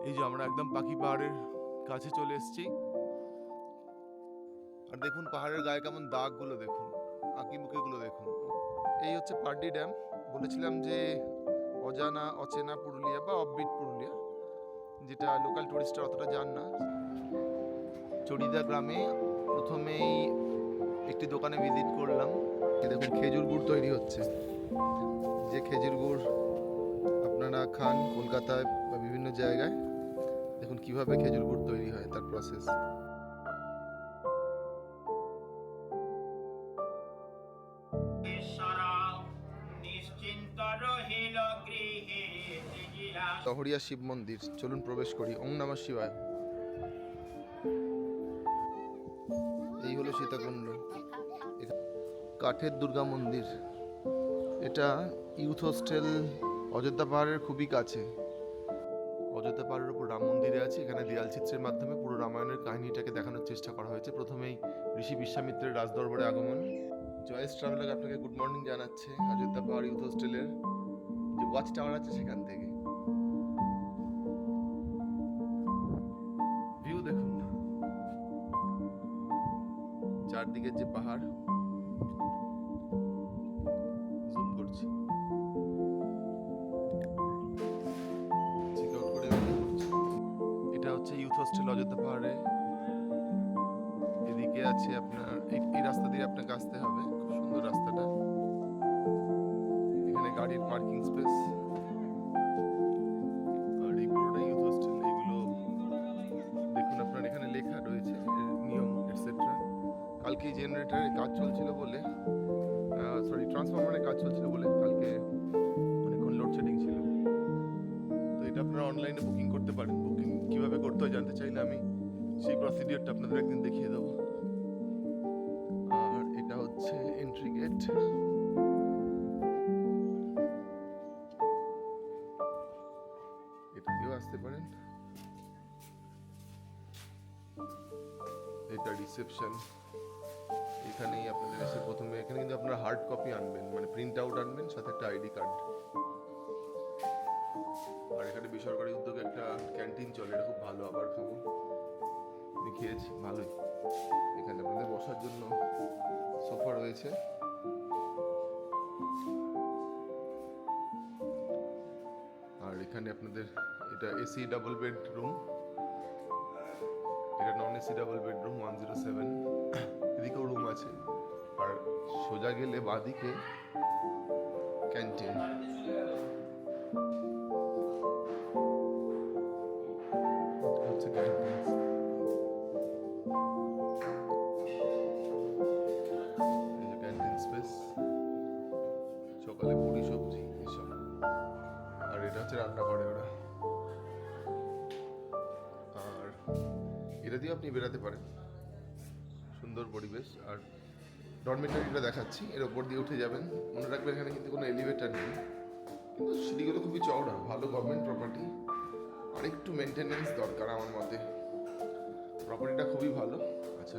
এই যে আমরা একদম পাখি পাহাড়ের কাছে চলে এসেছি। আর দেখুন পাহাড়ের গায়ে কেমন দাগগুলো দেখুন, আঁকিবুকিগুলো দেখুন। এই হচ্ছে পার্ডি ড্যাম। বলেছিলাম যে অজানা অচেনা পুরুলিয়া বা অফবিট পুরুলিয়া, যেটা লোকাল টুরিস্টরা অতটা যান না। চড়িদা গ্রামে প্রথমেই একটি দোকানে ভিজিট করলাম। দেখুন খেজুর গুড় তৈরি হচ্ছে। যে খেজুর গুড় আপনারা খান কলকাতায় বা বিভিন্ন জায়গায়, দেখুন কিভাবে খেজুর গুড় তৈরি হয়, তার প্রসেস। লহরিয়া শিব মন্দির, চলুন প্রবেশ করি। ওম নমঃ শিবায়। এই হলো সীতাকুণ্ড, কাঠের দুর্গা মন্দির। এটা ইউথ হোস্টেল অযোধ্যা পাহাড়ের খুবই কাছে। অযোধ্যা পাহাড়ের উপর রাম মন্দিরে আছে। এখানে দেয়াল চিত্রের মাধ্যমে পুরো রামায়ণের কাহিনীটাকে দেখানোর চেষ্টা করা হয়েছে। প্রথমেই ঋষি বিশ্বামিত্রের রাজদরবারে আগমন। জয়েস ট্রাভেলার আপনাকে গুড মর্নিং জানাচ্ছে অযোধ্যা পাহাড় ইউথ হোস্টেলের যে ওয়াচ টাওয়ার আছে সেখান থেকে। ভিউ দেখুন, চারদিকের যে পাহাড়, জুম করছি। চেক আউট করে এটা হচ্ছে ইউথ হোস্টেল অযোধ্যা পাহাড়ে। এদিকে আছে আপনার এই রাস্তা দিয়ে আপনাকে আসতে হবে, খুব সুন্দর রাস্তাটা। এখানে গাড়ির পার্কিং স্পেস। আর এই পুরোটা ইউথ হোস্টেল। এগুলো দেখুন আপনার এখানে লেখা রয়েছে নিয়ম এটসেট্রা। কালকে জেনারেটরের কাজ চলছিল বলে, ট্রান্সফরমারের কাজ চলছিল বলে কালকে অনেকক্ষণ লোডশেডিং ছিল। তো এটা আপনারা অনলাইনে বুকিং করতে পারেন। বুকিং কিভাবে করতে হয় জানতে চাইলে আমি সেই প্রসিডিওরটা আপনাদের একদিন দেখিয়ে দেবো। আর এটা হচ্ছে এন্ট্রি গেট। এটা দিয়েও আসতে পারেন। এটা রিসেপশন। এখানেই আপনাদের এসে প্রথমে, এখানে কিন্তু আপনারা হার্ড কপি আনবেন, মানে প্রিন্ট আউট আনবেন, সাথে একটা আইডি কার্ড। আর এখানে বেসরকারি উদ্যোগে একটা ক্যান্টিন চলে, এটা খুব ভালো। আবার খাবো, আমি খেয়েছি, ভালোই। এখানে আপনাদের বসার জন্য সোফা রয়েছে। আর এখানে আপনাদের এটা এসি ডাবল বেডরুম, এটা নন এসি ডাবল বেডরুম 107। এদিকেও রুম আছে। আর সোজা গেলে বাঁদিকে ক্যান্টিন। হচ্ছে ক্যান্টিন। এই যে ক্যান্টিন স্পেস, সকালে পুরি সবজি এসব। আর এটা হচ্ছে রান্না করে ওরা। আর এটা দিয়ে আপনি বেরাতে পারেন, সুন্দর পরিবেশ। আর ডরমেটারিটা দেখাচ্ছি, এর ওপর দিয়ে উঠে যাবেন। মনে রাখবেন এখানে কিন্তু কোনো এলিভেটার নেই, কিন্তু সিঁড়িগুলো খুবই চওড়া, ভালো গভর্নমেন্ট প্রপার্টি। আর একটু মেনটেনেন্স দরকার আমার মতে। প্রপার্টিটা খুবই ভালো। আচ্ছা,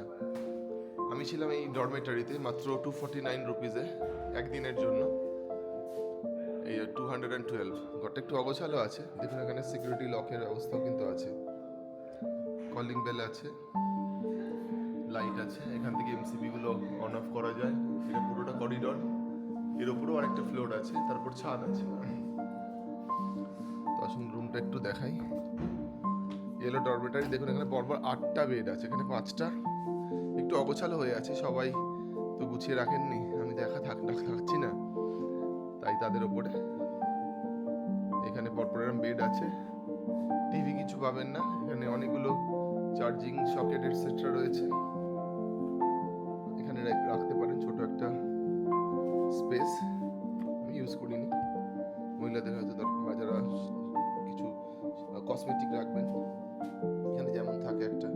আমি ছিলাম এই ডরমেটারিতে মাত্র 249 রুপিজে একদিনের জন্য। এই 212। ঘরটা একটু অগোছালো আছে, দেখুন এখানে সিকিউরিটি লকের ব্যবস্থাও কিন্তু আছে। কলিং বেল আছে, লাইট আছে, এখান থেকে এমসিবি গুলো অন অফ করা যায়। এটা পুরোটা করিডর, এর উপরেও আরেকটা ফ্লোর আছে, তারপর ছাদ আছে। তো আসুন রুমটা একটু দেখাই। এলো ডরমেটারি। দেখুন এখানে পরপর 8টা বেড আছে, এখানে 5টা। একটু অগোছালো হয়ে আছে, সবাই তো গুছিয়ে রাখেননি, আমি থাকছি না, তাই তাদের ওপরে। এখানে পরপর এরকম বেড আছে। টিভি কিছু পাবেন না, এখানে অনেকগুলো চার্জিং সকেট এটসেট্রা রয়েছে। এখানে রাখতে পারেন ছোট একটা স্পেস, আমি ইউজ করিনি। মহিলাদের হয়তো দরকার, বা যারা কিছু কসমেটিক রাখবেন। এখানে যেমন থাকে একটা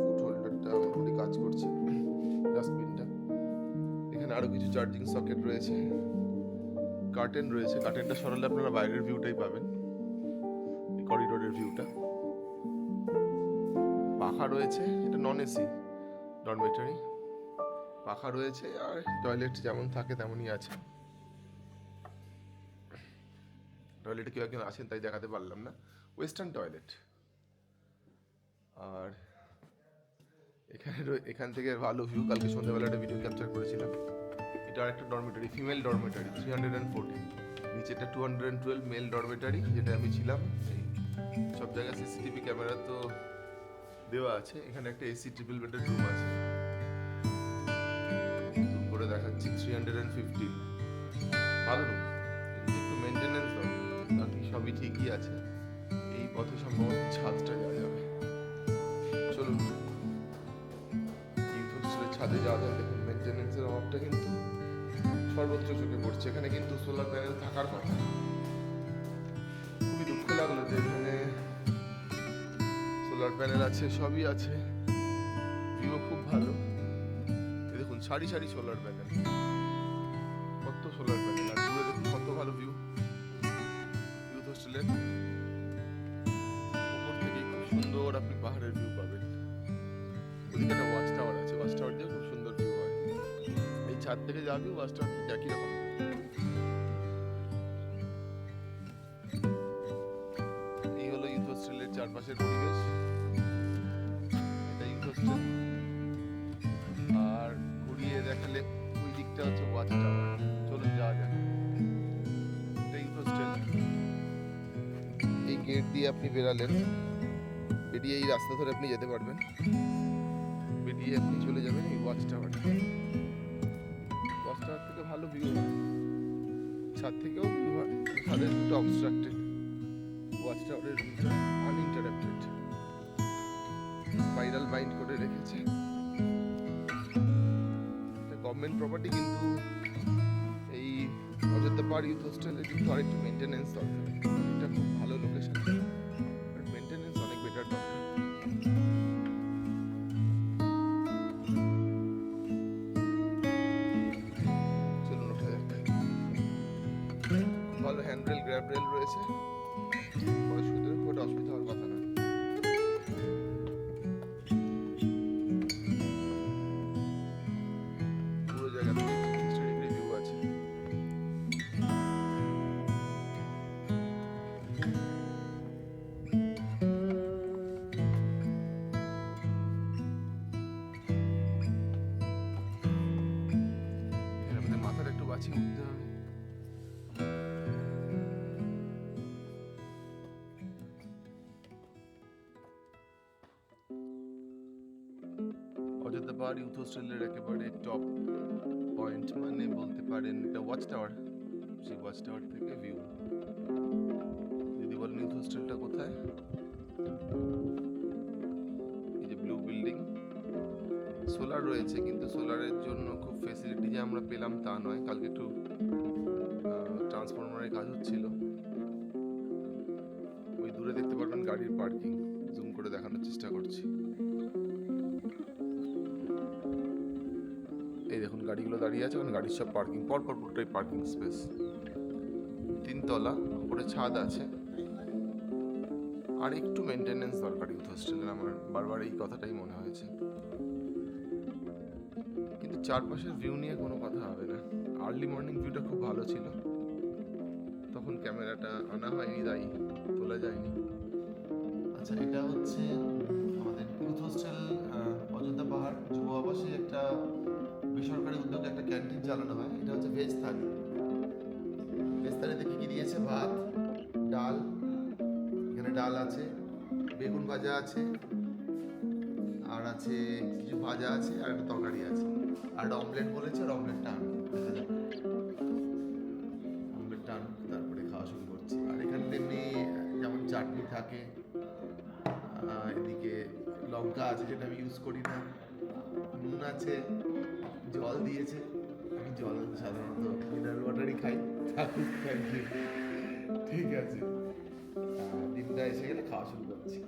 ফুড হোল্ডারটা মোটামুটি কাজ করছে, ডাস্টবিনটা। এখানে আরো কিছু চার্জিং সকেট রয়েছে, কার্টেন রয়েছে। কার্টেনটা সরালে আপনারা বাইরের ভিউটাই পাবেন, করিডোরের ভিউটা। পাখা রয়েছে, এটা নন এসি ডরমেটারি। পাখা রয়েছে, আর টয়লেট যেমন থাকে তেমনই আছে। টয়লেটে কেউ একজন আসেন তাই দেখাতে পারলাম না, ওয়েস্টার্ন টয়লেট। আর এখান থেকে ভালো ভিউ, কালকে সন্ধ্যাবেলা একটা ভিডিও ক্যাপচার করেছিলাম। এটা আরেকটা ডরমেটারি, ফিমেল ডরমেটারি, 314, নিচেটা 212 মেল ডরমেটারি, যেটা আমি ছিলাম। সব জায়গায় সিসিটিভি ক্যামেরা তো দেওয়া আছে। এখানে একটা এসি ট্রিপল বেডের রুম আছে, জুম করে দেখাচ্ছি, 315, ভালো রুম, কিন্তু একটু মেনটেনেন্স দরকার। বাকি সবই ঠিকই আছে। এই পথে সম্ভবত ছাদটা যাওয়া যাবে। চলুন ইউথ হোস্টেলের ছাদে যাওয়া যাবে। দেখুন মেনটেনেন্সের অভাবটা কিন্তু সর্বত্র চোখে পড়ছে। এখানে কিন্তু সোলার প্যানেল থাকার কথা। খুবই দুঃখ লাগলো যে এখানে সোলার প্যানেল আছে, সবই আছে, ভিউ খুব ভালো। দেখুন সারি সারি সোলার প্যানেল, কত সোলার প্যানেল, আর দূরে দেখুন কত ভালো ভিউ ইউথ হোস্টেলের। উপর থেকে খুব সুন্দর আপনি পাহাড়ের ভিউ পাবেন। ওদিকে একটা ওয়াচ টাওয়ার আছে, ওয়াচ টাওয়ার দিয়ে খুব সুন্দর ভিউ হয়। এই ছাদ থেকে যা ভিউ, ওয়াচ টাওয়ার থেকে একই রকম। এই হলো ইউথ হোস্টেলের চারপাশের পরিবেশ। এটা ইউথ হোস্টেল। আর ঘুরিয়ে দেখালে ওই দিকটা হচ্ছে ওয়াচ টাওয়ার। চলুন যাওয়া যাক। এটা ইউথ হোস্টেল। এই গেট দিয়ে আপনি বেরালেন, বেরিয়ে এই রাস্তা ধরে আপনি যেতে পারবেন, বেরিয়ে আপনি চলে যাবেন এই ওয়াচ টাওয়ার। ওয়াচ টাওয়ার থেকে ভালো ভিউ হয়, ছাদ থেকেও ভিউ হয়। ছাদের একটু অবস্ট্রাক্টেড, ওয়াচ টাওয়ারের ভিউটা আনইন্টারাপ্টেড, স্পাইরাল বাইন্ড করে রেখেছে। গভর্নমেন্ট প্রপার্টি, কিন্তু এই অযোধ্যা পাহাড় ইউথ হোস্টেলে কিন্তু আরেকটু মেনটেনেন্স দরকার। এটা খুব ভালো লোকেশন, বাট মেনটেনেন্স অনেক বেটার দরকার। চলুন ওঠা যাক। খুব ভালো হ্যান্ডরেল, গ্র্যাব রেল রয়েছে, বয়স্কদের খুব একটা অসুবিধা হওয়ার কথা না। পুরো জায়গা থেকে 360 ডিগ্রি ভিউ আছে। আমাদের মাথার একটু বাছি উঠতে হবে। অযোধ্যা পাহাড় ইউথ হোস্টেলের একেবারে টপ পয়েন্ট, মানে বলতে পারেন এটা ওয়াচ টাওয়ার। সেই ওয়াচ টাওয়ার থেকে ভিউ। যদি বলেন ইউথ হোস্টেলটা কোথায়, এই যে ব্লু বিল্ডিং, সোলার রয়েছে, কিন্তু সোলারের জন্য খুব ফেসিলিটি যে আমরা পেলাম তা নয়। কালকে একটু ট্রান্সফরমারের কাজ হচ্ছিল। ওই দূরে দেখতে পারবেন গাড়ির পার্কিং, জুম করে দেখানোর চেষ্টা করছি। এই দেখুন গাড়িগুলো দাঁড়িয়ে আছে, কারণ গাড়ির সব পার্কিং, পরপর পুরোটাই পার্কিং স্পেস। 3 তলা, উপরে ছাদ আছে। আর একটু মেনটেনেন্স দরকার ইউথ হোস্টেলের, আমার বারবার এই কথাটাই মনে হয়েছে। কিন্তু চারপাশের ভিউ নিয়ে কোনো কথা হবে না। আর্লি মর্নিং ভিউটা খুব ভালো ছিল, তখন ক্যামেরাটা আনা হয়নি, তাই তোলা যায়নি। আচ্ছা, এটা হচ্ছে আমাদের ইউথ হোস্টেল অযোধ্যা পাহাড় যুব আবাসে একটা বেসরকারি উদ্যোগে একটা ক্যান্টিন চালানো হয়। এটা হচ্ছে ভেজ থালি। ভেজ থালিতে কি দিয়েছে? ভাত, ডাল, এখানে ডাল আছে, বেগুন ভাজা আছে, আর আছে কিছু ভাজা আছে, আর একটা তরকারি আছে, আর একটা অমলেট বলেছে। আর অমলেটটা অমলেটটা তারপরে খাওয়া শুরু করছি। আর এখানে তেমনি যেমন চাটনি থাকে, এদিকে লঙ্কা আছে যেটা আমি ইউজ করি না, নুন আছে, জল দিয়েছে। আমি জল সাধারণত মিনারেল ওয়াটারই খাই। Thank you. ঠিক আছে, ডিমটা এসে গেলে খাওয়া শুরু করছি।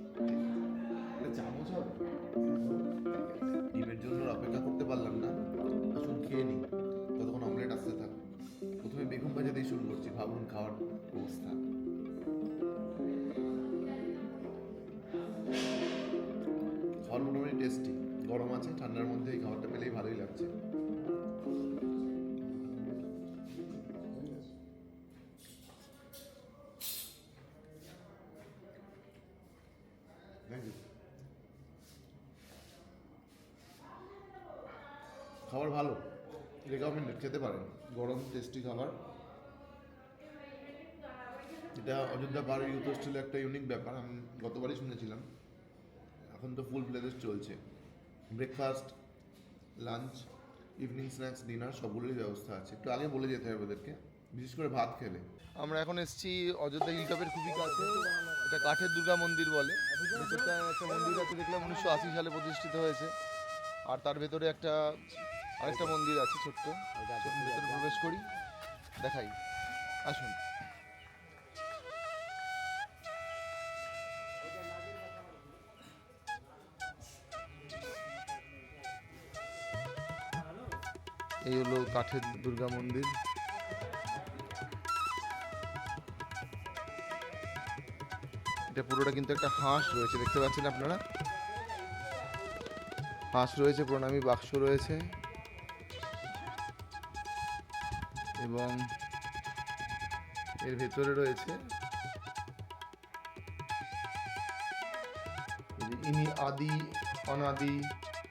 চামচ হবে? ডিমের জন্য অপেক্ষা করতে পারলাম না, আসুন খেয়ে নিই, ততক্ষণ অমলেট আসতে থাক। প্রথমে বেগুন ভাজা দিয়ে শুরু করছি, ভাবুন খাওয়ার অবস্থা। খাওয়ার মোটামুটি টেস্টি, গরম আছে, ঠান্ডার মধ্যে এই খাবারটা পেলেই ভালোই লাগছে। খাবার ভালো, রেকমেন্ডেড, খেতে পারেন, গরম টেস্টি খাবার। এটা অযোধ্যা পাহাড়ের ইউথ হোস্টেলে একটা ইউনিক ব্যাপার, আমি গতবারই শুনেছিলাম। এখন তো ফুল প্লেজেস চলছে, breakfast, lunch, evening snacks, dinner সবগুলোরই ব্যবস্থা আছে। একটু আগে বলে যেতে হবে ওদেরকে, বিশেষ করে ভাত খেলে। আমরা এখন এসেছি অযোধ্যা হিলটপের খুবই কাছে, এটা কাঠের দুর্গা মন্দির বলে। ভেতরটা একটা মন্দির আছে, দেখলাম 1980 সালে প্রতিষ্ঠিত হয়েছে। আর তার ভেতরে আরেকটা মন্দির আছে ছোট্ট, ভেতরে প্রবেশ করি, দেখাই, আসুন। এই হলো কাঠের দুর্গা মন্দির। এটা পুরোটা কিন্তু একটা হাঁস রয়েছে, দেখতে পাচ্ছেন আপনারা, হাঁস রয়েছে, প্রণামী বাক্স রয়েছে, এবং এর ভেতরে রয়েছে ইনি আদি, অনাদি,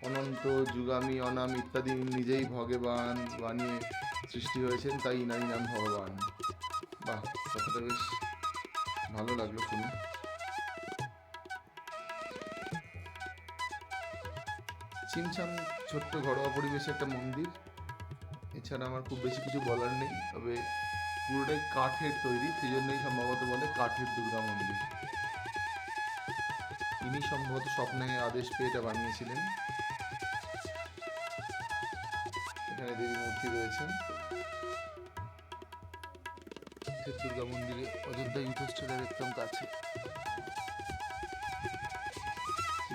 অনন্ত, যুগামী, অনাম ইত্যাদি নিজেই ভগবান বানিয়ে সৃষ্টি হয়েছেন, তাই ইনারই নাম ভগবান। বাহ, কথাটা বেশ ভালো লাগলো শুনে। ছিমছাম ছোট্ট ঘরোয়া পরিবেশে একটা মন্দির, এছাড়া আমার খুব বেশি কিছু বলার নেই। তবে পুরোটাই কাঠের তৈরি, সেই জন্যই সম্ভবত বলে কাঠের দুর্গা মন্দির। ইনি সম্ভবত স্বপ্নে আদেশ পেয়ে এটা বানিয়েছিলেন। এখানে দেবী মূর্তি রয়েছে। দুর্গা মন্দিরে অযোধ্যা ইউথ হোস্টেলের একদম কাছে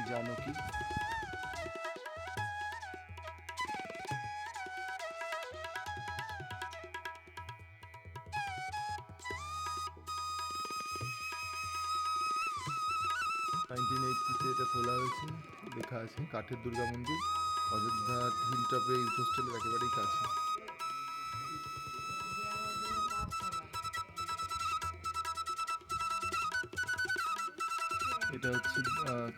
জানকী। এটা খোলা হয়েছে, লেখা আছে কাঠের দুর্গা মন্দির, অযোধ্যা হিলটপে ইউথ হোস্টেলের একেবারেই কাছে। এটা হচ্ছে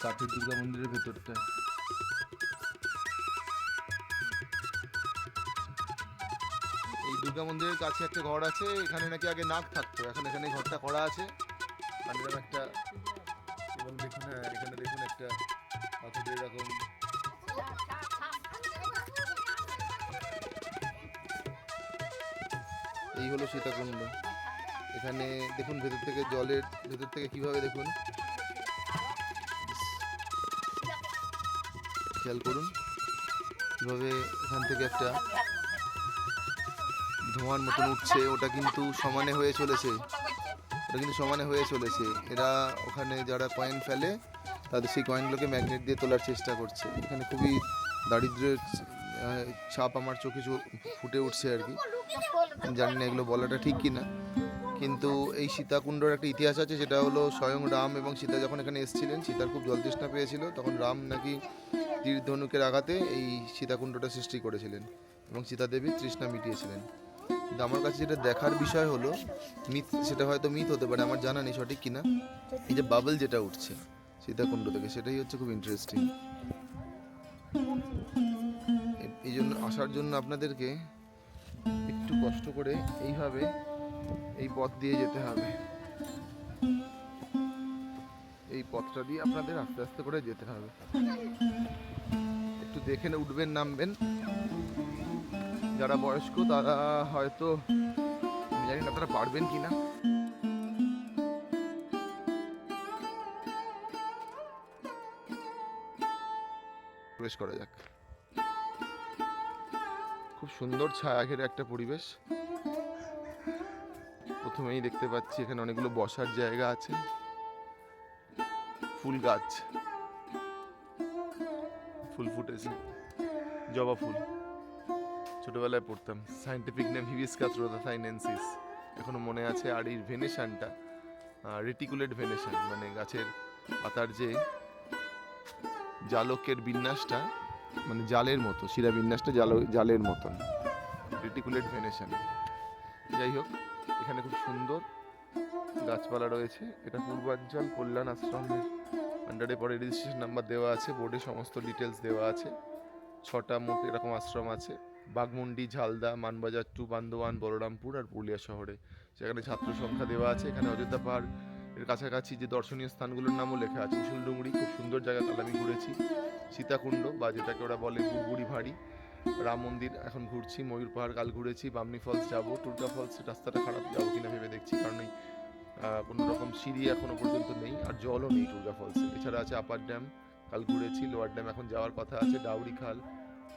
কাঠের দুর্গা মন্দিরের ভেতরটা। এই দুর্গা মন্দিরের কাছে একটা ঘর আছে, এখানে নাকি আগে নাগ থাকতো, এখন এখানে ঘরটা করা আছে। আর এরকম একটা, এবং দেখুন, হ্যাঁ এখানে দেখুন একটা পাথরের এরকম এই হলো সীতাকুণ্ড। এখানে দেখুন ভেতর থেকে জলের ভেতর থেকে কিভাবে, দেখুন খেয়াল করুন কিভাবে এখান থেকে একটা ধোঁয়ার মতন উঠছে, ওটা কিন্তু সমানে হয়ে চলেছে, এরা ওখানে যারা কয়েন ফেলে তাদের সেই কয়েনগুলোকে ম্যাগনেট দিয়ে তোলার চেষ্টা করছে। এখানে খুবই দারিদ্র্যের ছাপ আমার চোখে ফুটে উঠছে আর কি। জানি না এগুলো বলাটা ঠিক কিনা, কিন্তু এই সীতাকুণ্ডর একটা ইতিহাস আছে, সেটা হলো স্বয়ং রাম এবং সীতা যখন এখানে এসেছিলেন, সীতার খুব জলতৃষ্ণা পেয়েছিল, তখন রাম নাকি তীর ধনুকের আঘাতে এই সীতাকুণ্ডটা সৃষ্টি করেছিলেন এবং সীতা দেবীর তৃষ্ণা মিটিয়েছিলেন। কিন্তু আমার কাছে যেটা দেখার বিষয় হলো, মিথ, সেটা হয়তো মিথ হতে পারে, আমার জানা নেই সঠিক কিনা, এই যে বাবল যেটা উঠছে সীতাকুণ্ড থেকে, সেটাই হচ্ছে খুব ইন্টারেস্টিং। এই জন্য আসার জন্য আপনাদেরকে একটু কষ্ট করে এইভাবে এই পথ দিয়ে যেতে হবে, এই পথটা দিয়ে আপনাদের আস্তে আস্তে করে যেতে হবে। একটু দেখে উঠবেন নামবেন, যারা বয়স্ক তারা হয়তো, আমি জানি না তারা পারবেন কিনা। প্রবেশ করা যাক। খুব সুন্দর ছায়া ঘেরা একটা পরিবেশ। প্রথমেই দেখতে পাচ্ছি এখানে অনেকগুলো বসার জায়গা আছে, ফুল গাছ, ফুল ফুটেছে, জবা ফুল। ছোটবেলায় পড়তাম, সাইন্টিফিক নেম হিবিস্কাস রোজাথাইনেন্সিস, এখনো মনে আছে। আর এই ভেনেশনটা রেটিকুলেট ভেনেশন, মানে গাছের পাতার যে জালকের বিন্যাসটা, মানে জালের মতো, শিরা বিন্যাসটা জালের মতন, রেটিকুলেট ভেনেশন। যাই হোক, এখানে খুব সুন্দর গাছপালা রয়েছে। এটা পূর্বাঞ্চল কল্যাণ আশ্রমের আন্ডারে পরে রেজিস্ট্রেশন নাম্বার দেওয়া আছে, বোর্ডে সমস্ত ডিটেলস দেওয়া আছে। 6টা মোট এরকম আশ্রম আছে, বাগমুন্ডি, ঝালদা, মানবাজার টু, বান্দোয়ান, বলরামপুর আর পুরুলিয়া শহরে। সেখানে ছাত্র সংখ্যা দেওয়া আছে। এখানে অযোধ্যা পাহাড় এর কাছাকাছি যে দর্শনীয় স্থানগুলোর নামও লেখা আছে। উসুলডুংরি খুব সুন্দর জায়গা, তাহলে আমি ঘুরেছি। সীতাকুণ্ড বা যেটাকে ওরা বলে বুড়বুড়ি ভাড়ি, রাম মন্দির এখন ঘুরছি, ময়ূর পাহাড় কাল ঘুরেছি, বামনি ফলস যাবো, টুলকা ফলস রাস্তাটা খারাপ, যাবো কিনা ভেবে দেখছি, কারণ এই কোনো রকম সিঁড়ি এখনো পর্যন্ত নেই আর জলও নেই টুলকা ফলসে। এছাড়া আছে আপার ড্যাম, কাল ঘুরেছি। লোয়ার ড্যাম এখন যাওয়ার কথা আছে, ডাউরি খাল,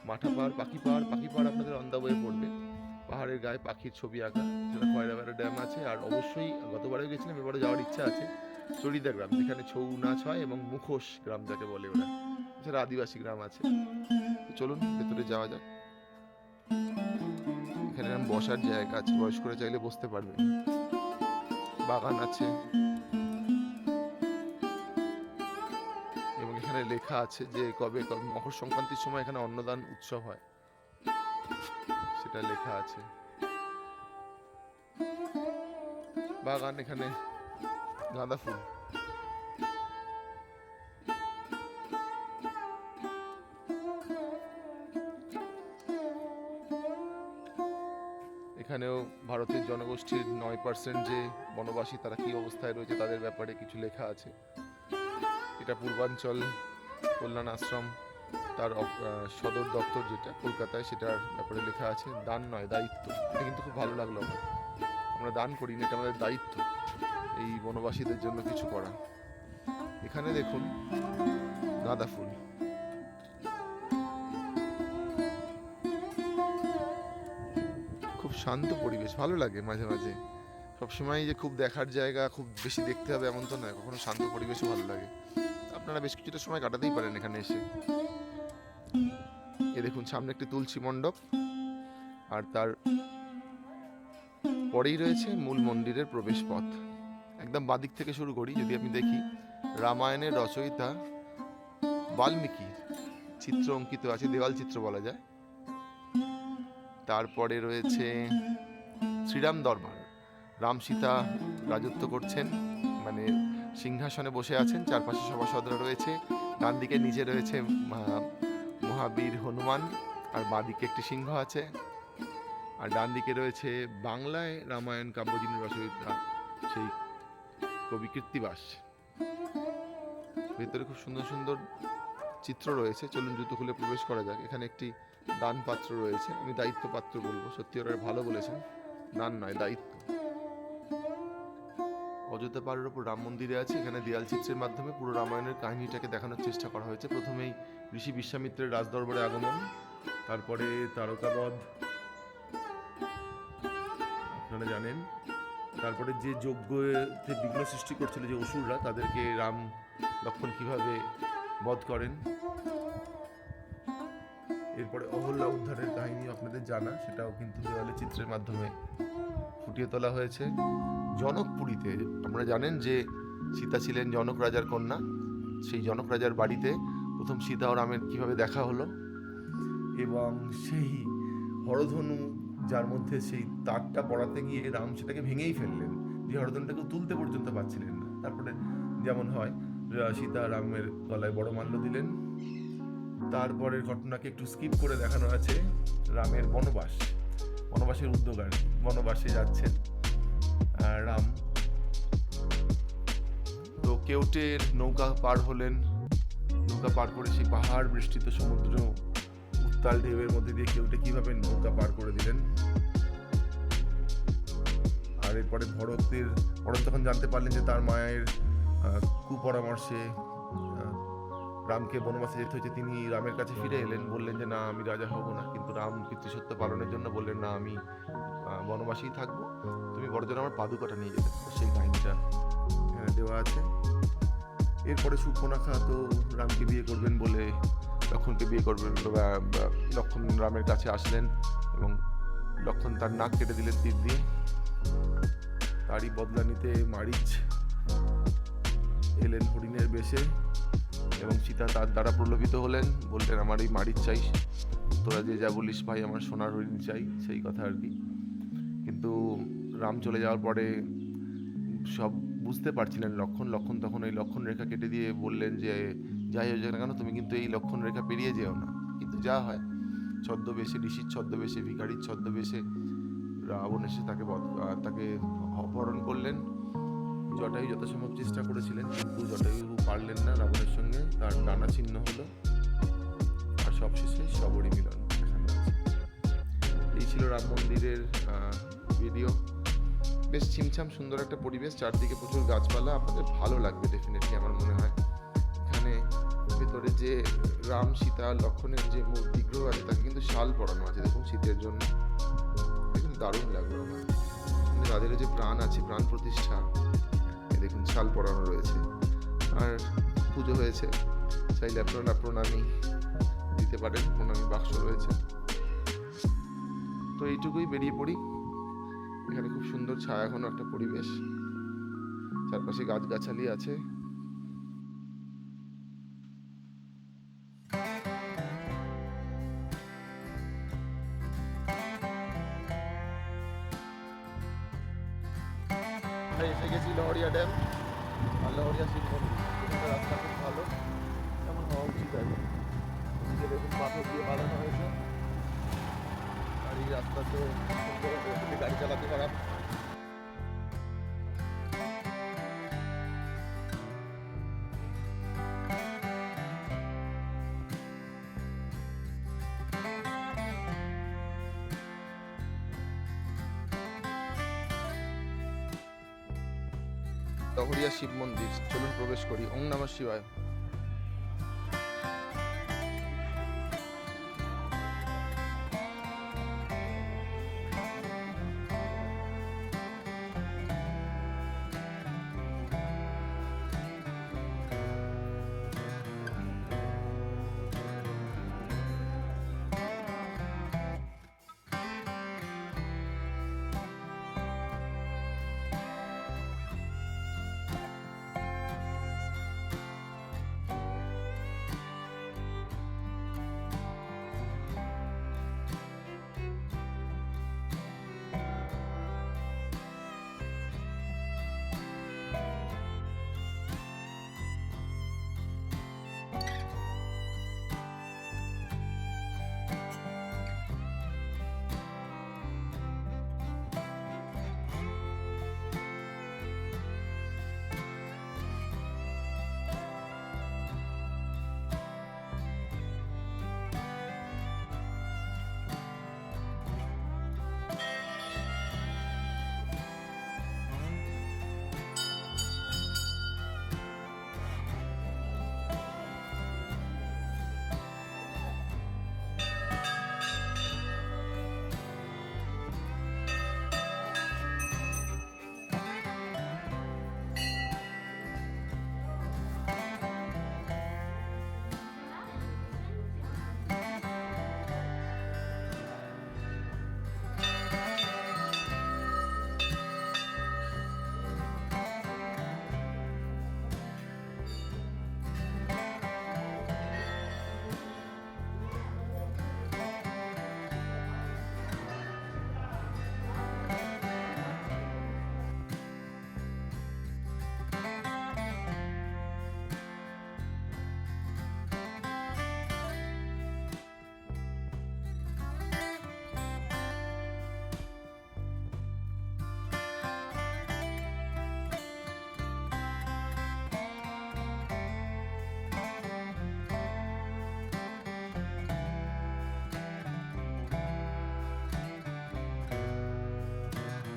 মাঠা পাহাড়, পাখি পাহাড়। পাখি পাহাড় আপনাদের অন দ্য ওয়ে পড়বে, পাহাড়ের গায়ে পাখির ছবি আঁকা। সেটা খয়রাবাড়া ড্যাম আছে। আর অবশ্যই গতবারেও গেছিলাম, এবারে যাওয়ার ইচ্ছা আছে চরিদা গ্রাম, যেখানে ছৌ নাচ হয়, এবং মুখোশ গ্রাম যাকে বলে ওরা। এছাড়া আদিবাসী গ্রাম আছে। চলুন ভেতরে যাওয়া যাক। এখানে বসার জায়গা আছে, বয়স্করা চাইলে বসতে পারবে। বাগান আছে এবং এখানে লেখা আছে যে কবে মকর সংক্রান্তির সময় এখানে অন্নদান উৎসব হয়, সেটা লেখা আছে। বাগান, এখানে গাঁদা ফুল। এখানেও ভারতের জনগোষ্ঠীর 9% যে বনবাসী, তারা কি অবস্থায় রয়েছে তাদের ব্যাপারে কিছু লেখা আছে। এটা পূর্বাঞ্চল কল্যাণ আশ্রম, তার সদর দপ্তর যেটা কলকাতায়, সেটার ব্যাপারে লেখা আছে। দান নয়, দায়িত্ব। এটা কিন্তু খুব ভালো লাগলো আমার। আমরা দান করি না, এটা আমাদের দায়িত্ব এই বনবাসীদের জন্য কিছু করা। এখানে দেখুন গাঁদা ফুল। খুব শান্ত পরিবেশ, ভালো লাগে মাঝে মাঝে। সবসময় যে খুব দেখার জায়গা, খুব বেশি দেখতে হবে এমন তো নয়, কখনো শান্ত পরিবেশও ভালো লাগে। আপনারা বেশ কিছুটা সময় কাটাতেই পারেন এখানে এসে। এ দেখুন সামনে একটি তুলসী মণ্ডপ, আর তার পরেই রয়েছে মূল মন্দিরের প্রবেশ পথ। একদম বাদিক থেকে শুরু করি, যদি আমি দেখি রামায়ণের রচয়িতা বাল্মীকির চিত্র অঙ্কিত আছে, দেওয়াল চিত্র বলা যায়। তারপরে রয়েছে শ্রীরাম দরবার, রাম সীতা রাজত্ব করছেন, মানে সিংহাসনে বসে আছেন, চারপাশে সভাসদরা রয়েছে। ডান দিকে নিচে রয়েছে মহাবীর হনুমান, আর বাঁদিকে একটি সিংহ আছে। আর ডান দিকে রয়েছে বাংলায় রামায়ণ কাব্য যিনি রচয়িতা, সেই কবি কৃত্তিবাস। ভেতরে খুব সুন্দর সুন্দর চিত্র রয়েছে। চলুন জুতো খুলে প্রবেশ করা যাক। এখানে একটি দান পাত্র রয়েছে, আমি দায়িত্ব পাত্র বলবো, সত্যি ওরা ভালো বলেছেন, দান নয় দায়িত্ব। অযোধ্যা পাহাড়ের উপর রাম মন্দিরে আছে। এখানে দেয়াল চিত্রের মাধ্যমে পুরো রামায়ণের কাহিনীটাকে দেখানোর চেষ্টা করা হয়েছে। প্রথমেই ঋষি বিশ্বামিত্রের রাজদরবারে আগমন, তারপরে তারকাবধ আপনারা জানেন, তারপরে যে যজ্ঞতে বিঘ্ন সৃষ্টি করছিল যে অসুররা, তাদেরকে রাম লক্ষ্মণ কিভাবে বধ করেন। এরপরে অহল্যা উদ্ধারের কাহিনী আপনাদের জানা, সেটাও কিন্তু দেওয়ালে চিত্রের মাধ্যমে ফুটিয়ে তোলা হয়েছে। জনকপুরীতে আমরা জানেন যে সীতা ছিলেন জনক রাজার কন্যা, সেই জনক রাজার বাড়িতে প্রথম সীতা ও রামের কিভাবে দেখা হলো, এবং সেই হরধনু যার মধ্যে সেই তারটা পড়াতে গিয়ে রাম সেটাকে ভেঙেই ফেললেন, যে হরধনুটাকে তুলতে পর্যন্ত পারছিলেন না। তারপরে যেমন হয় সীতা রামের গলায় বড় মাল্য দিলেন। তারপরের ঘটনাকে একটু স্কিপ করে দেখানো আছে রামের বনবাসের উদ্যোগ, আর বনবাসে যাচ্ছেন রাম। তো কেউটের নৌকা পার হলেন, নৌকা পার করে সেই পাহাড় বৃষ্টিত সমুদ্র উত্তাল ঢেউয়ের মধ্যে দিয়ে কেউটে কিভাবে নৌকা পার করে দিলেন। আর এরপরে ভরত তখন জানতে পারলেন যে তার মায়ের কুপরামর্শে রামকে বনবাসে যেতে হচ্ছে। তিনি রামের কাছে ফিরে এলেন, বললেন যে না আমি রাজা হব না, কিন্তু রাম পিতৃসত্য পালনের জন্য বললেন না আমি বনবাসেই থাকবো, তুমি বড়জন আমার পাদুকাটা নিয়ে যেতে। সেই কাহিনীটা এখানে দেওয়া আছে। এরপরে সুর্পনখা তো রামকে বিয়ে করবেন বলে লক্ষ্মণকে বিয়ে করবেন, লক্ষ্মণ রামের কাছে আসলেন এবং লক্ষ্মণ তার নাক কেটে দিলেন তীর দিয়ে। তারই বদলা নিতে মারিচ এলেন হরিণের বেশে, এবং সীতা তার দ্বারা প্রলোভিত হলেন, বললেন আমার এই মারিচ চাই, তোরা যে যা বলিস ভাই আমার সোনার হরিণ চাই, সেই কথা আর কি। কিন্তু রাম চলে যাওয়ার পরে সব বুঝতে পারছিলেন লক্ষণ তখন ওই লক্ষণ রেখা কেটে দিয়ে বললেন যে যাই হয়ে যাক না কেন তুমি কিন্তু এই লক্ষণ রেখা পেরিয়ে যেও না। কিন্তু যা হয়, ছদ্মবেশে, ঋষির ছদ্মবেশে, ভিখারির ছদ্মবেশে রাবণ এসে তাকে অপহরণ করলেন। জটায়ু যথাসম্ভব চেষ্টা করেছিলেন, কিন্তু জটায়ু পারলেন না রাবণের সঙ্গে, তার ডানা ছিন্ন হলো, আর সবশেষে সবরই মিলন দেখানো হয়েছে। এই ছিল রাম মন্দিরের ভিডিও। বেশ ছিমছাম সুন্দর একটা পরিবেশ, চারদিকে প্রচুর গাছপালা, আপনাদের ভালো লাগবে ডেফিনেটলি আমার মনে হয়। এখানে ভেতরে যে রাম, সীতা, লক্ষণের যে বিগ্রহ আছে তাকে কিন্তু শাল পরানো আছে, দেখুন শীতের জন্য, দেখুন দারুণ লাগলো আমার। তাদের যে প্রাণ আছে, প্রাণ প্রতিষ্ঠা, দেখুন শাল পরানো রয়েছে। আর পুজো হয়েছে, চাইলে আপনারা প্রণামী দিতে পারেন, প্রণামী বাক্স রয়েছে। তো এইটুকুই, বেরিয়ে পড়ি। এখানে খুব সুন্দর ছায়া ঘন একটা পরিবেশ, চারপাশে গাছগাছালি আছে। এসে গেছি লহরিয়া ড্যাম আর লহরিয়া শিব মন্দির। এখানকার রাস্তা খুব ভালো, এমন হওয়া উচিত আর কি। এদিকে দেখুন পাথর দিয়ে বাঁধানো হয়েছে, আর এই রাস্তাতে সুন্দর গাড়ি চালাতে খারাপ। লহরিয়া শিব মন্দির, চলুন প্রবেশ করি। ওম নমঃ শিবায়।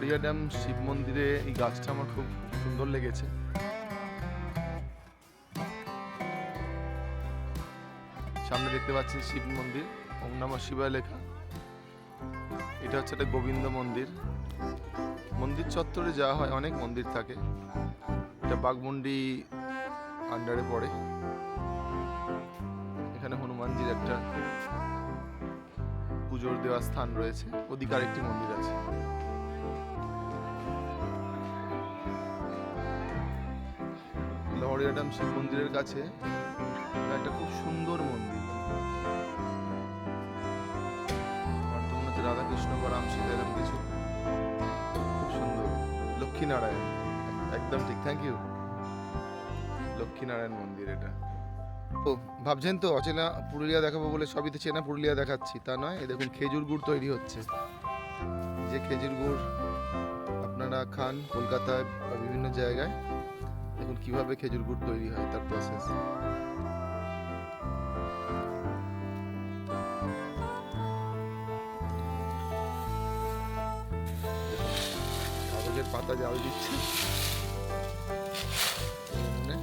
লহরিয়া ড্যাম শিব মন্দিরে এই গাছটা আমার খুব সুন্দর লেগেছে। সামনে দেখতে পাচ্ছেন শিব মন্দির, ওম নমঃ শিবায় লেখা। এটা হচ্ছে একটা গোবিন্দ মন্দির। মন্দির চত্বরে যাওয়া হয়, অনেক মন্দির থাকে। এটা বাগমুন্ডি আন্ডারে পড়ে। এখানে হনুমানজির একটা পুজোর দেওয়ার স্থান রয়েছে, ওদিকে আরেকটি মন্দির আছে। লহরিয়া ড্যাম শিব মন্দিরের কাছে একটা খুব সুন্দর মন্দির, রাধাকৃষ্ণ বা রাম সীতা এরকম কিছু, খুব সুন্দর। লক্ষ্মীনারায়ণ, একদম ঠিক, থ্যাংক ইউ। লক্ষ্মীনারায়ণ মন্দির এটা। ও ভাবছেন তো অচেনা পুরুলিয়া দেখাবো বলে, সবই তো চেনা পুরুলিয়া দেখাচ্ছি, তা নয়। এই দেখুন খেজুর গুড় তৈরি হচ্ছে। যে খেজুর গুড় আপনারা খান কলকাতায় বা বিভিন্ন জায়গায়, দেখুন কিভাবে খেজুর গুড় তৈরি হয়, তার প্রসেস। কাগজের পাতা জাল দিচ্ছে উনুনে।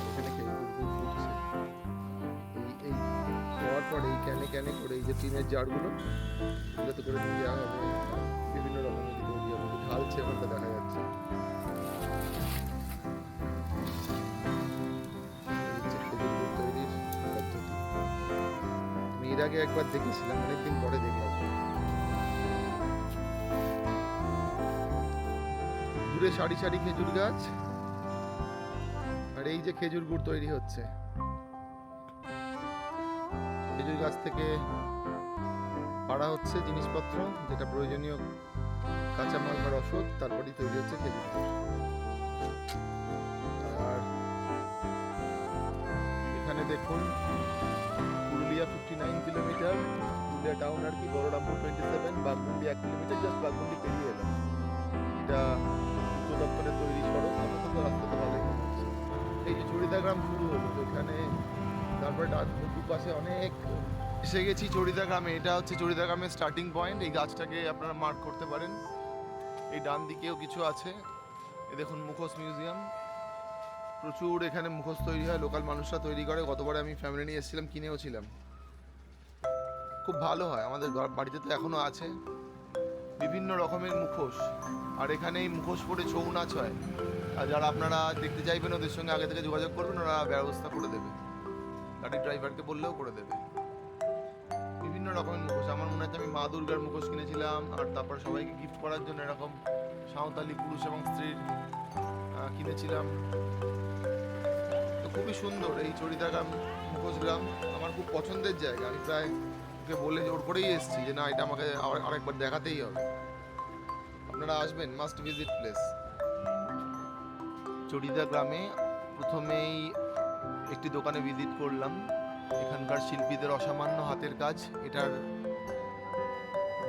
এখানে খেজুর গুড় ফুটছে। এই দেওয়ার পরে এই ক্যানে ক্যানে করে এই যে টিনের জারগুলো, এগুলোতে করে নিয়ে যাওয়া হবে বিভিন্ন রকমের তৈরি হবে। ঢালছে ওখানটা দেখা যাচ্ছে। এই হচ্ছে খেজুর গুড় তৈরির পদ্ধতি। আমি এর আগে একবার দেখেছিলাম, অনেকদিন পরে দেখলাম। দূরে সারি সারি খেজুর গাছ, আর এই যে খেজুর গুড় তৈরি হচ্ছে। খেজুর গাছ থেকে পাড়া হচ্ছে জিনিসপত্র, যেটা প্রয়োজনীয় কাঁচামাল বা রসদ, তারপরেই তৈরি হচ্ছে খেজুর গুড়। আর এখানে দেখুন পুরুলিয়া 59 কিলোমিটার, পুরুলিয়া টাউন আর কি, বড়রামপুর 27, বাঘমুন্ডি 1 কিলোমিটার, জাস্ট বাঘমুন্ডি পেরিয়ে এলাম। এটা উচ্চ দপ্তরে তৈরি সড়ক, আমার তো রাস্তাটা ভালোই হচ্ছে। এই যে চড়িদা গ্রাম শুরু হলো, তো এখানে তারপরে দুপাশে অনেক এসে গেছি চড়িদা গ্রামে। এটা হচ্ছে চড়িদা গ্রামের স্টার্টিং পয়েন্ট। এই গাছটাকে আপনারা মার্ক করতে পারেন। এই ডান দিকেও কিছু আছে। এই দেখুন মুখোশ মিউজিয়াম, প্রচুর এখানে মুখোশ তৈরি হয়, লোকাল মানুষরা তৈরি করে। গতবারে আমি ফ্যামিলি নিয়ে এসেছিলাম, কিনেও ছিলাম। খুব ভালো হয়, আমাদের বাড়িতে তো এখনো আছে বিভিন্ন রকমের মুখোশ। আর এখানে এই মুখোশ পরে ছৌ নাচ হয়। আর যারা আপনারা দেখতে চাইবেন ওদের সঙ্গে আগে থেকে যোগাযোগ করবেন, ওরা ব্যবস্থা করে দেবে, গাড়ির ড্রাইভারকে বললেও করে দেবে। বিভিন্ন রকমের মুখোশ, আমার মনে হচ্ছে আমি মা দুর্গার মুখোশ কিনেছিলাম, আর তারপর সবাইকে গিফট করার জন্য এরকম সাঁওতালি পুরুষ এবং স্ত্রীর কিনেছিলাম। তো খুবই সুন্দর এই চড়িদা গ্রাম, মুখোশ গ্রাম আমার খুব পছন্দের জায়গা। আমি প্রায় ওকে বলে জোর করেই এসেছি যে না, এটা আমাকে আরেকবার দেখাতেই হবে। আপনারা আসবেন, মাস্ট ভিজিট প্লেস। চড়িদা গ্রামে প্রথমেই একটি দোকানে ভিজিট করলাম। এখানকার শিল্পীদের অসামান্য হাতের কাজ। এটার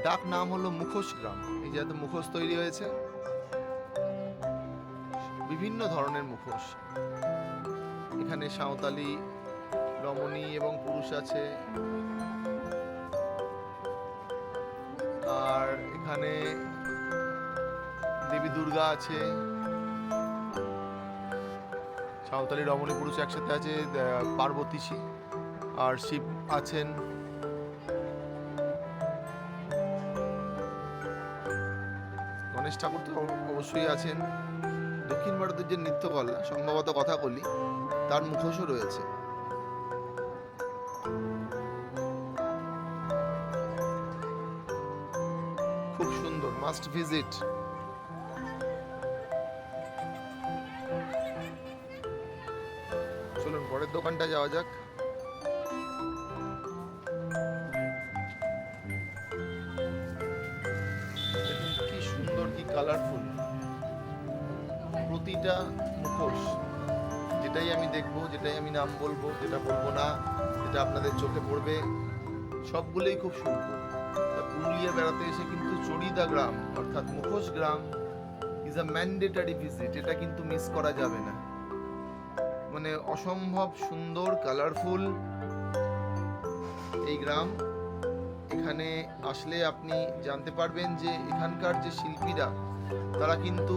ডাক নাম হলো মুখোশ গ্রাম। এই যে এত মুখোশ তৈরি হয়েছে, বিভিন্ন ধরনের মুখোশ। এখানে সাঁওতালি, রমণী এবং পুরুষ আছে। আর এখানে দেবী দুর্গা আছে, সাঁওতালি রমণী পুরুষ একসাথে আছে, পার্বতী আর শিব আছেন। গণেশ ঠাকুর তো অবশ্যই আছেন। দক্ষিণ ভারতের যে নৃত্যকলা, সম্ভবত কথাকলি, তার মুখোশও রয়েছে। খুব সুন্দর, মাস্ট ভিজিট। চলুন পরের দোকানটা যাওয়া যাক। কি সুন্দর, কি কালারফুল প্রতিটা মুখোশ। যেটাই আমি দেখবো, যেটাই আমি নাম বলবো, যেটা বলবো না, যেটা আপনাদের চোখে পড়বে, সবগুলোই খুব সুন্দর। পুরুলিয়া বেড়াতে এসে কিন্তু চড়িদা গ্রাম অর্থাৎ মুখোশ গ্রাম ইজ আ ম্যান্ডেটারি ভিজিট। এটা কিন্তু মিস করা যাবে না। মানে অসম্ভব সুন্দর, কালারফুল এই গ্রাম। এখানে আসলে আপনি জানতে পারবেন যে এখানকার যে শিল্পীরা, তারা কিন্তু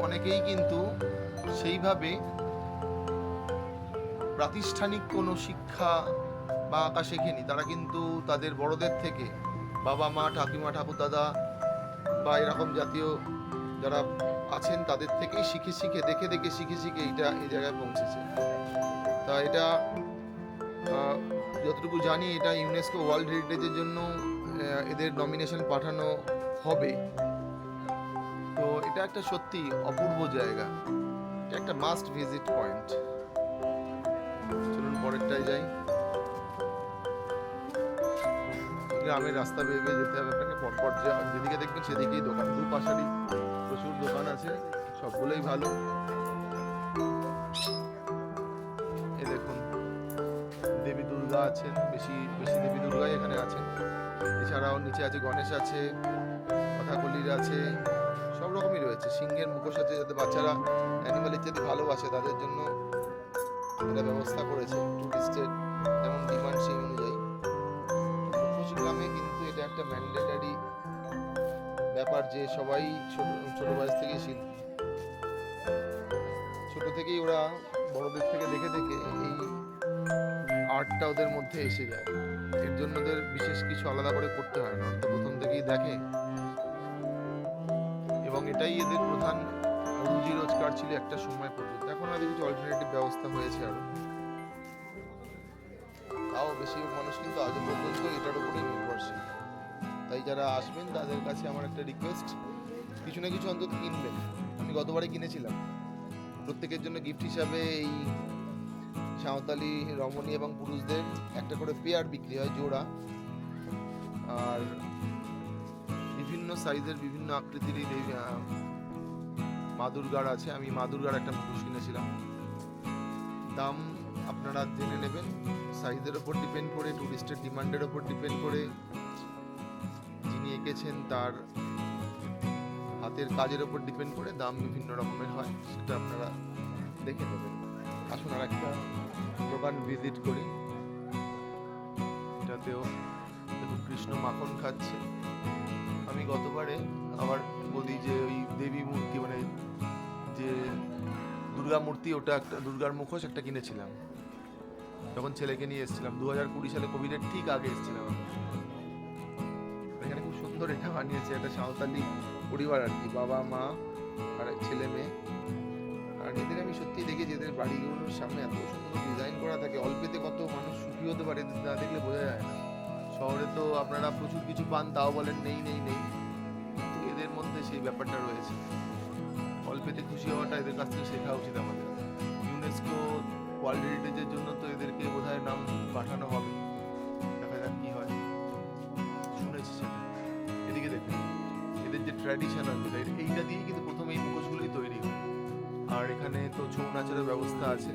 অনেকেই কিন্তু সেইভাবে প্রাতিষ্ঠানিক কোনো শিক্ষা বা আঁকা শেখেনি। তারা কিন্তু তাদের বড়দের থেকে, বাবা মা, ঠাকুমা, ঠাকুরদাদা বা এরকম জাতীয় যারা আছেন, তাদের থেকেই শিখে শিখে, দেখে দেখে শিখে শিখে এই জায়গায় পৌঁছেছে। তা এটা যতটুকু জানি, এটা ইউনেস্কো ওয়ার্ল্ড হেরিটেজের জন্য এদের নমিনেশন পাঠানো হবে। তো এটা একটা সত্যি অপূর্ব জায়গা, এটা একটা মাস্ট ভিজিট পয়েন্ট। চলুন পরেরটায় যাই। গ্রামের রাস্তা বেয়ে বেয়ে যেতে হবে আপনাকে, পরপর যেদিকে দেখবেন সেদিকেই দোকান, দুপাশারই প্রচুর দোকান আছে, সবগুলোই ভালো। এই দেখুন দেবী দুর্গা আছেন, বেশি বেশি দেবী দুর্গাই এখানে আছেন। এছাড়াও নিচে আছে গণেশ আছে, কথাকলির আছে, সব রকমই রয়েছে। সিংহের মুখোশ আছে, যাতে বাচ্চারা অ্যানিমাল ইত্যাদি ভালোবাসে তাদের জন্য এটা ব্যবস্থা করেছে। টুরিস্টের যেমন ডিমান্ড সেই অনুযায়ী মুখোশ গ্রামে কিন্তু এটা একটা ম্যান্ডেটারি ব্যাপার যে সবাই ছোট বয়স থেকেই শিল্পী, ছোট থেকেই ওরা বড়দের থেকে দেখে দেখে এই আর্টটা ওদের মধ্যে এসে যায়। এর জন্য ওদের বিশেষ কিছু আলাদা করে করতে হয় না, ওরা তো প্রথম থেকেই দেখে, এবং এটাই এদের প্রধান রুজি রোজগার ছিল একটা সময় পর্যন্ত। এখন হয়তো কিছু অল্টারনেটিভ ব্যবস্থা হয়েছে আরো, তাও বেশিরভাগ মানুষ কিন্তু আজও পর্যন্ত এটার উপরে নির্ভরশীল। তাই যারা আসবেন তাদের কাছে আমার একটা রিকোয়েস্ট, কিছু না কিছু অন্তত কিনবেন। আমি গতবারে কিনেছিলাম, প্রত্যেকের জন্য গিফট হিসাবে এই সাঁওতালি রমণী এবং পুরুষদের একটা করে পেয়ার বিক্রি হয়, জোড়া, আর বিভিন্ন সাইজের বিভিন্ন আকৃতির এই মা দুর্গার আছে। আমি মা দুর্গার একটা মুখোশ কিনেছিলাম। দাম আপনারা জেনে নেবেন, সাইজের ওপর ডিপেন্ড করে, টুরিস্টের ডিমান্ডের ওপর ডিপেন্ড করে, যিনি এঁকেছেন তার হাতের কাজের ওপর ডিপেন্ড করে দাম বিভিন্ন রকমের হয়, সেটা আপনারা দেখে নেবেন। আসুন আর একটা দোকান ভিজিট করি। এটাতেও দেখুন কৃষ্ণ মাখন খাচ্ছে। আমি গতবারে আমার বলি যে ওই দেবী মূর্তি, মানে যে দুর্গা মূর্তি, ওটা একটা দুর্গার মুখোশ একটা কিনেছিলাম যখন ছেলেকে নিয়ে এসেছিলাম 2020 সালে, কোভিডের ঠিক আগে এসেছিলাম। এখানে খুব সুন্দর এটা বানিয়েছে, একটা সাঁওতালি পরিবার আর কি, বাবা মা আর ছেলে মেয়ে। আর এদের আমি সত্যিই দেখেছি, এদের বাড়িগুলোর সামনে এত সুন্দর ডিজাইন করা থাকে, অল্পেতে কত মানুষ সুখী হতে পারে না দেখলে বোঝা যায় না। শহরে তো আপনারা প্রচুর কিছু পান, তাও বলেন নেই নেই নেই, কিন্তু এদের মধ্যে সেই ব্যাপারটা রয়েছে। অল্পেতে খুশি হওয়াটা এদের কাছ থেকে শেখা উচিত আমাদের। ইউনেস্কো ওয়ার্ল্ড হেরিটেজের জন্য তো এদেরকে বোধহয় নাম পাঠানো হবে, দেখা যাক কি হয়, শুনেছি সেটা। এদিকে দেখুন এদের যে ট্র্যাডিশনাল, এইটা দিয়েই কিন্তু প্রথমে এই মুখোশগুলোই তৈরি হয়। আর এখানে তো ছৌ নাচের ব্যবস্থা আছে।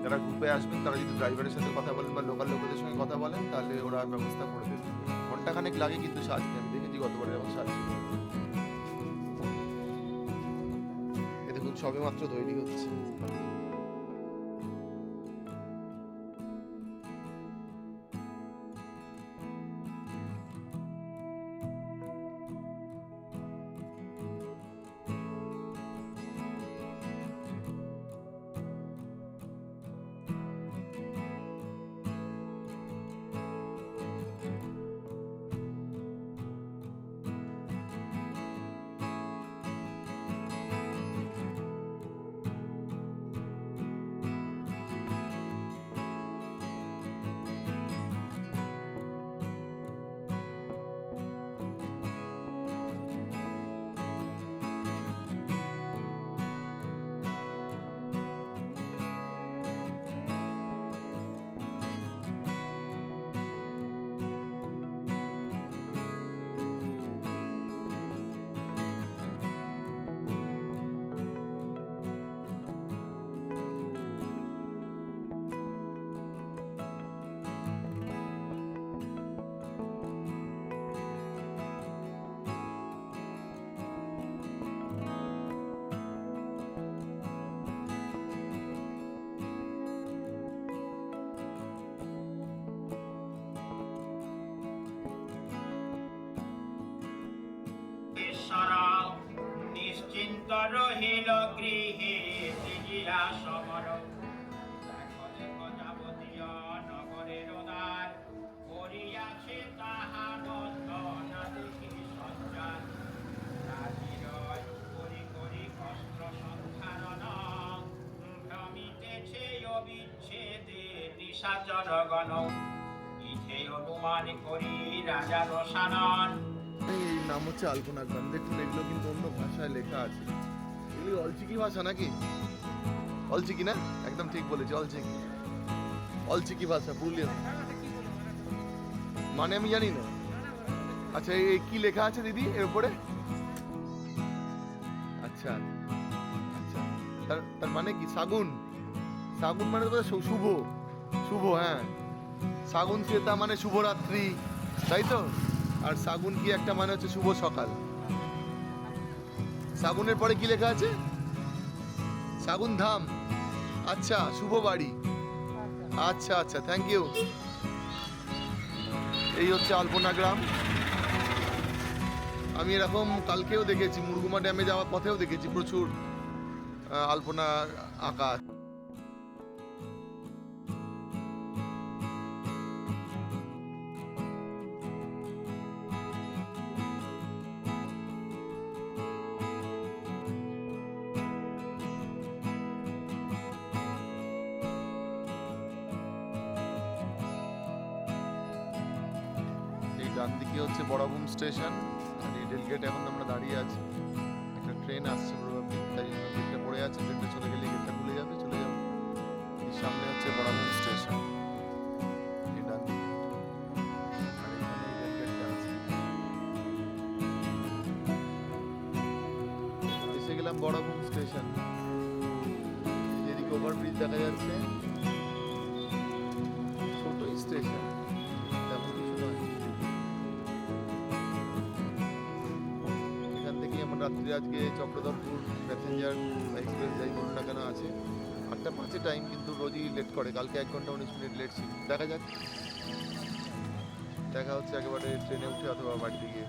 যারা গ্রুপে আসবেন তারা যদি ড্রাইভারের সাথে কথা বলেন বা লোকাল লোকেদের সঙ্গে কথা বলেন, তাহলে ওরা ব্যবস্থা করে দেবে। ঘন্টাখানেক লাগে কিন্তু সাজতে, আমি দেখেছি গতবারে যখন সাজছি। এ দেখুন সবে মাত্র তৈরি হচ্ছে। নিশ্চিন্ত রহিল গৃহে ত্রিজিয়া সমর, যাবতীয় নগরের দ্বার করিয়াছে তাহার না দেখি সঞ্চার, করি করি কষ্ট সন্ধারণ, ভ্রমিতেছে অবিচ্ছেদে নিশাচরগণ, ইথে অনুমান করি রাজা রসানন। এই নাম হচ্ছে আলপনা গ্রাম। দেখুন এগুলো কিন্তু অন্য ভাষায় লেখা আছে। এগুলো অলচিকি ভাষা নাকি? অলচিকি না? একদম ঠিক বলেছি, অলচিকি। অলচিকি ভাষা, পুরুলিয়া। মানে আমি জানি না। আচ্ছা এই কি লেখা আছে দিদি এর উপরে? আচ্ছা আচ্ছা, তার তার মানে কি? শাগুন, শাগুন মানে তো শুভ, শুভ, হ্যাঁ। শাগুন শ্বেতা মানে শুভরাত্রি, তাই তো? আর শাগুন কি একটা মানে হচ্ছে শুভ সকাল। শাগুনের পরে কি লেখা আছে? শাগুন ধাম, আচ্ছা শুভ বাড়ি, আচ্ছা আচ্ছা, থ্যাংক ইউ। এই হচ্ছে আলপনা গ্রাম। আমি এরকম কালকেও দেখেছি, মুরগুমা ড্যামে যাওয়ার পথেও দেখেছি প্রচুর আলপনা আঁকা। এই ডান দিকে হচ্ছে বড়াবুম স্টেশন, আর এই রেলগেট এখন আমরা দাঁড়িয়ে আছি। একটা ট্রেন আসছে প্রবাবলি, তাই জন্য গেটটা পড়ে আছে। ট্রেনটা চলে গেলে গেটটা খুলে যাবে, চলে যাবে। এই সামনে হচ্ছে বড়াবুম স্টেশন, এই ডান দিকে। আর এখানে এই রেলগেটটা আছে। এসে গেলাম বড়াবুম স্টেশন। এদিকে ওভারব্রিজ দেখা যাচ্ছে, ছোটই স্টেশন, তেমন কিছু নয়। এখান থেকে আমার রাত্রি আজকে চক্রধরপুর প্যাসেঞ্জার এক্সপ্রেস যাই বলুন না কেন আছে 8:05 টাইম, কিন্তু রোজই লেট করে। কালকে 1 ঘন্টা 19 মিনিট লেট ছিল। দেখা যাক, দেখা হচ্ছে একেবারে ট্রেনে উঠে অথবা বাড়িতে গিয়ে।